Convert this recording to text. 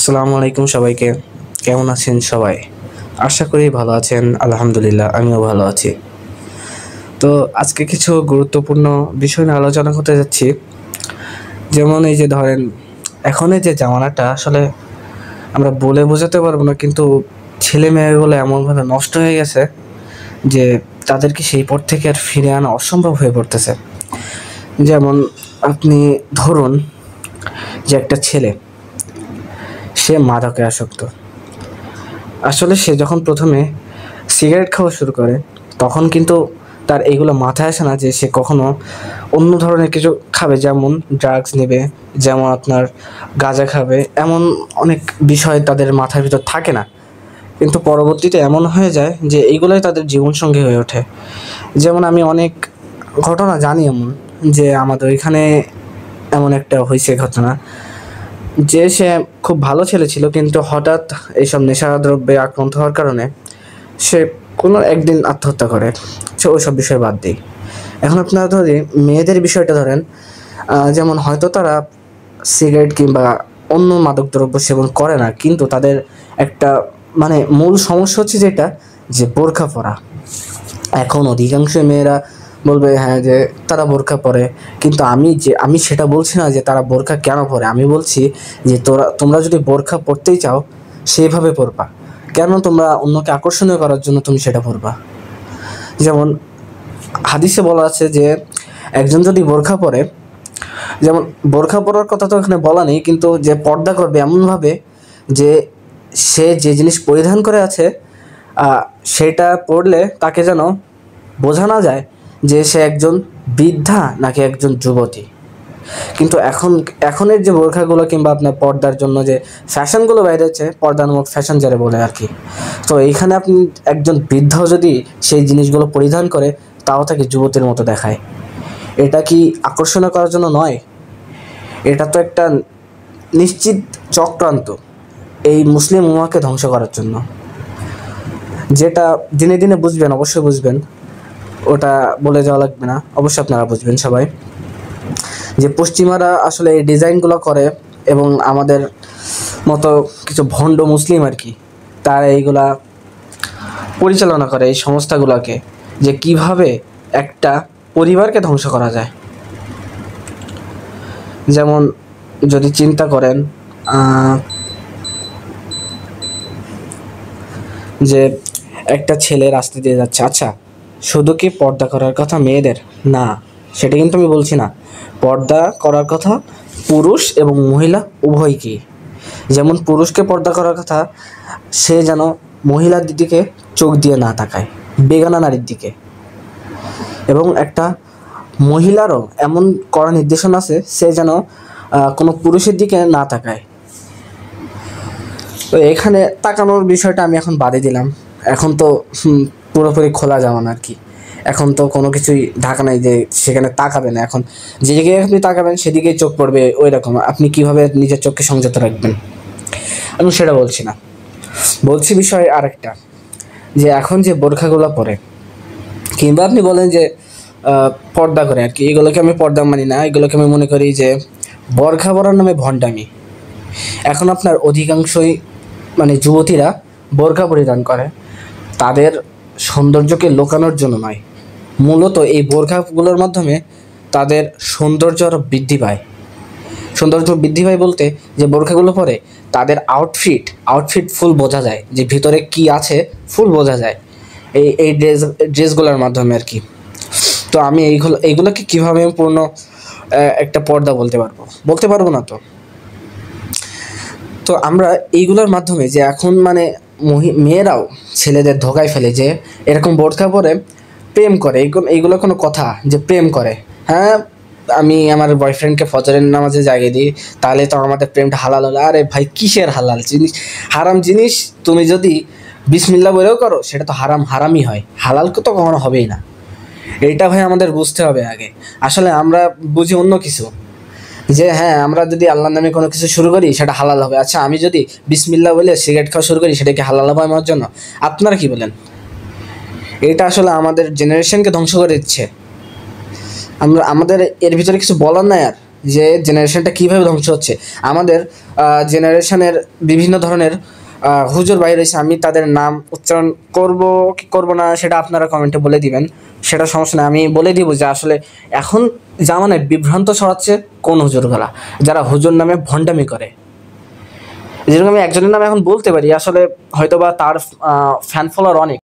আসসালামু আলাইকুম সবাইকে। কেমন আছেন সবাই? আশা করি ভালো আছেন। আলহামদুলিল্লাহ আমিও ভালো আছি। তো আজকে কিছু গুরুত্বপূর্ণ বিষয় নিয়ে আলোচনা করতে যাচ্ছি। যেমন এই যে ধরেন এখন এই যে জামানাটা আসলে আমরা বলে বোঝাতে পারবো না, কিন্তু ছেলে মেয়েগুলো এমনভাবে নষ্ট হয়ে গেছে যে তাদেরকে সেই পথ থেকে আর ফিরে আনা অসম্ভব হয়ে পড়তেছে। যেমন আপনি ধরুন যে একটা ছেলে, সে মাদকে আসক্ত। আসলে সে যখন প্রথমে সিগারেট খাওয়া শুরু করে তখন কিন্তু তার এইগুলো মাথায় আসে না যে সে কখনো অন্য ধরনের কিছু খাবে, যেমন ড্রাগস নেবে, যেমন আপনার গাঁজা খাবে, এমন অনেক বিষয় তাদের মাথার ভিতর থাকে না। কিন্তু পরবর্তীতে এমন হয়ে যায় যে এইগুলোই তাদের জীবনসঙ্গী হয়ে ওঠে। যেমন আমি অনেক ঘটনা জানি এমন, যে আমাদের ওইখানে এমন একটা হয়েছে ঘটনা যে সে খুব ভালো ছেলে ছিল, কিন্তু হঠাৎ এইসব নেশাদ্রব্যে আক্রান্ত হওয়ার কারণে সে কোনো একদিন আত্মহত্যা করে। সে ওইসব বিষয় বাদ দিই। এখন আপনারা ধরে মেয়েদের বিষয়টা ধরেন, যেমন হয়তো তারা সিগারেট কিংবা অন্য মাদকদ্রব্য সেবন করে না, কিন্তু তাদের একটা মানে মূল সমস্যা হচ্ছে যেটা, যে বোরকা পরা। এখন অধিকাংশ মেয়েরা বলবে হ্যাঁ যে তারা বোরকা পরে, কিন্তু আমি সেটা বলছি না যে তারা বোরকা কেন পরে। আমি বলছি যে তোমরা যদি বোরকা পরতেই চাও সেইভাবে পরবা। কেন তোমরা অন্যকে আকর্ষণীয় করার জন্য তুমি সেটা পরবা? যেমন হাদিসে বলা আছে যে একজন যদি বোরকা পরে, যেমন বোরকা পরার কথা তো এখানে বলা নেই, কিন্তু যে পর্দা করবে এমনভাবে যে সে যে জিনিস পরিধান করে আছে সেটা পরলে তাকে যেন বোঝা না যায় যে সে একজন বৃদ্ধা নাকি একজন যুবতী। কিন্তু এখনের যে বোরখাগুলো কিংবা আপনার পর্দার জন্য যে ফ্যাশনগুলো বাইরে হচ্ছে, পর্দা নামক ফ্যাশন যারা বলে আর কি, তো এইখানে আপনি একজন বৃদ্ধ যদি সেই জিনিসগুলো পরিধান করে তাও তাকে যুবতীর মতো দেখায়। এটা কি আকর্ষণীয় করার জন্য নয়? এটা তো একটা নিশ্চিত চক্রান্ত এই মুসলিম উম্মাহকে ধ্বংস করার জন্য। যেটা দিনে দিনে বুঝবেন, অবশ্যই বুঝবেন, ওটা বলে যাওয়া লাগবে না, অবশ্যই আপনারা বুঝবেন সবাই, যে পশ্চিমারা আসলে এই ডিজাইনগুলো করে এবং আমাদের মতো কিছু ভণ্ড মুসলিম আর কি, তারা এইগুলা পরিচালনা করে এই সংস্থাগুলোকে, যে কিভাবে একটা পরিবারকে ধ্বংস করা যায়। যেমন যদি চিন্তা করেন যে একটা ছেলে রাস্তা দিয়ে যাচ্ছে, আচ্ছা শুধু কি পর্দা করার কথা মেয়েদের? না, সেটা কিন্তু আমি বলছি না। পর্দা করার কথা পুরুষ এবং মহিলা উভয়কেই। যেমন পুরুষকে পর্দা করার কথা, সে যেন মহিলার দিকে চোখ দিয়ে না তাকায়, বেগানা নারীর দিকে। এবং একটা মহিলারও এমন কড়া নির্দেশনা আছে, সে যেন কোনো পুরুষের দিকে না তাকায়। তো এখানে তাকানোর বিষয়টা আমি এখন বাদে দিলাম। এখন তো পুরোপুরি খোলা জামানা আর কি। এখন তো কোনো কিছুই ঢাকা নাই যে সেখানে তাকাবে না। এখন যেদিকে আপনি তাকাবেন সেদিকেই চোখ পড়বে, ওই রকম। আপনি কিভাবে নিজের চোখকে সংযত রাখবেন, আমি সেটা বলছি না। বলছি বিষয় আরেকটা, যে এখন যে বোরখাগুলো পরে কিংবা আপনি বলেন যে পর্দা করে আর কি, এগুলোকে আমি পর্দা মানি না, এগুলোকে আমি মনে করি যে বোরখা পরার নামে ভণ্ডামি। এখন আপনার অধিকাংশই মানে যুবতীরা বোরকা পরিধান করে তাদের সৌন্দর্যকে লুকানোর জন্য নয়, মূলত এই বোরখাগুলোর মাধ্যমে তাদের সৌন্দর্য আরও বৃদ্ধি পায়। সৌন্দর্য বৃদ্ধি পায় বলতে, যে বোরখাগুলো পরে তাদের আউটফিট ফুল বোঝা যায়, যে ভিতরে কি আছে ফুল বোঝা যায় এই ড্রেসগুলোর মাধ্যমে আর কি। তো আমি এইগুলোকে কীভাবে পূর্ণ একটা পর্দা বলতে পারবো না। তো আমরা এইগুলোর মাধ্যমে যে এখন মানে মেয়েরাও ছেলেদের ধোকায় ফেলে, যে এরকম বোরকা পরে প্রেম করে। এইগুলো কোনো কথা যে প্রেম করে? হ্যাঁ, আমি আমার বয়ফ্রেন্ডকে ফজরের নামাজে জাগিয়ে দিই, তাহলে তো আমাদের প্রেমটা হালাল হলো। আরে ভাই, কিসের হালাল জিনিস? হারাম জিনিস তুমি যদি বিসমিল্লাহ বলেও করো সেটা তো হারামই হয়, হালাল তো কখনো হবেই না। এইটা ভাই আমাদের বুঝতে হবে আগে। আসলে আমরা বুঝি অন্য কিছু, যে হ্যাঁ আমরা যদি আল্লাহর নামে কোনো কিছু শুরু করি সেটা হালাল হবে। আচ্ছা, আমি যদি বিসমিল্লাহ বলে সিগারেট খাওয়া শুরু করি সেটা কি হালাল হবে আমার জন্য? আপনারা কি বলেন? এটা আসলে আমাদের জেনারেশনকে ধ্বংস করে দিচ্ছে। আমাদের এর ভিতরে কিছু বলার নাই আর। যে জেনারেশনটা কীভাবে ধ্বংস হচ্ছে। আমাদের জেনারেশনের বিভিন্ন ধরনের হুজুর ভাই রয়েছে, আমি তাদের নাম উচ্চারণ করব কি করবো না সেটা আপনারা কমেন্টে বলে দিবেন, সেটা সমস্যা নেই। আমি বলে দিব যে আসলে এখন জামানায় বিভ্রান্ত ছড়াচ্ছে কোন হুজুরগুলা, যারা হুজুর নামে ভণ্ডামি করে। যেরকম আমি একজনের নাম এখন বলতে পারি, আসলে হয়তোবা তার ফ্যান ফলোয়ার অনেক,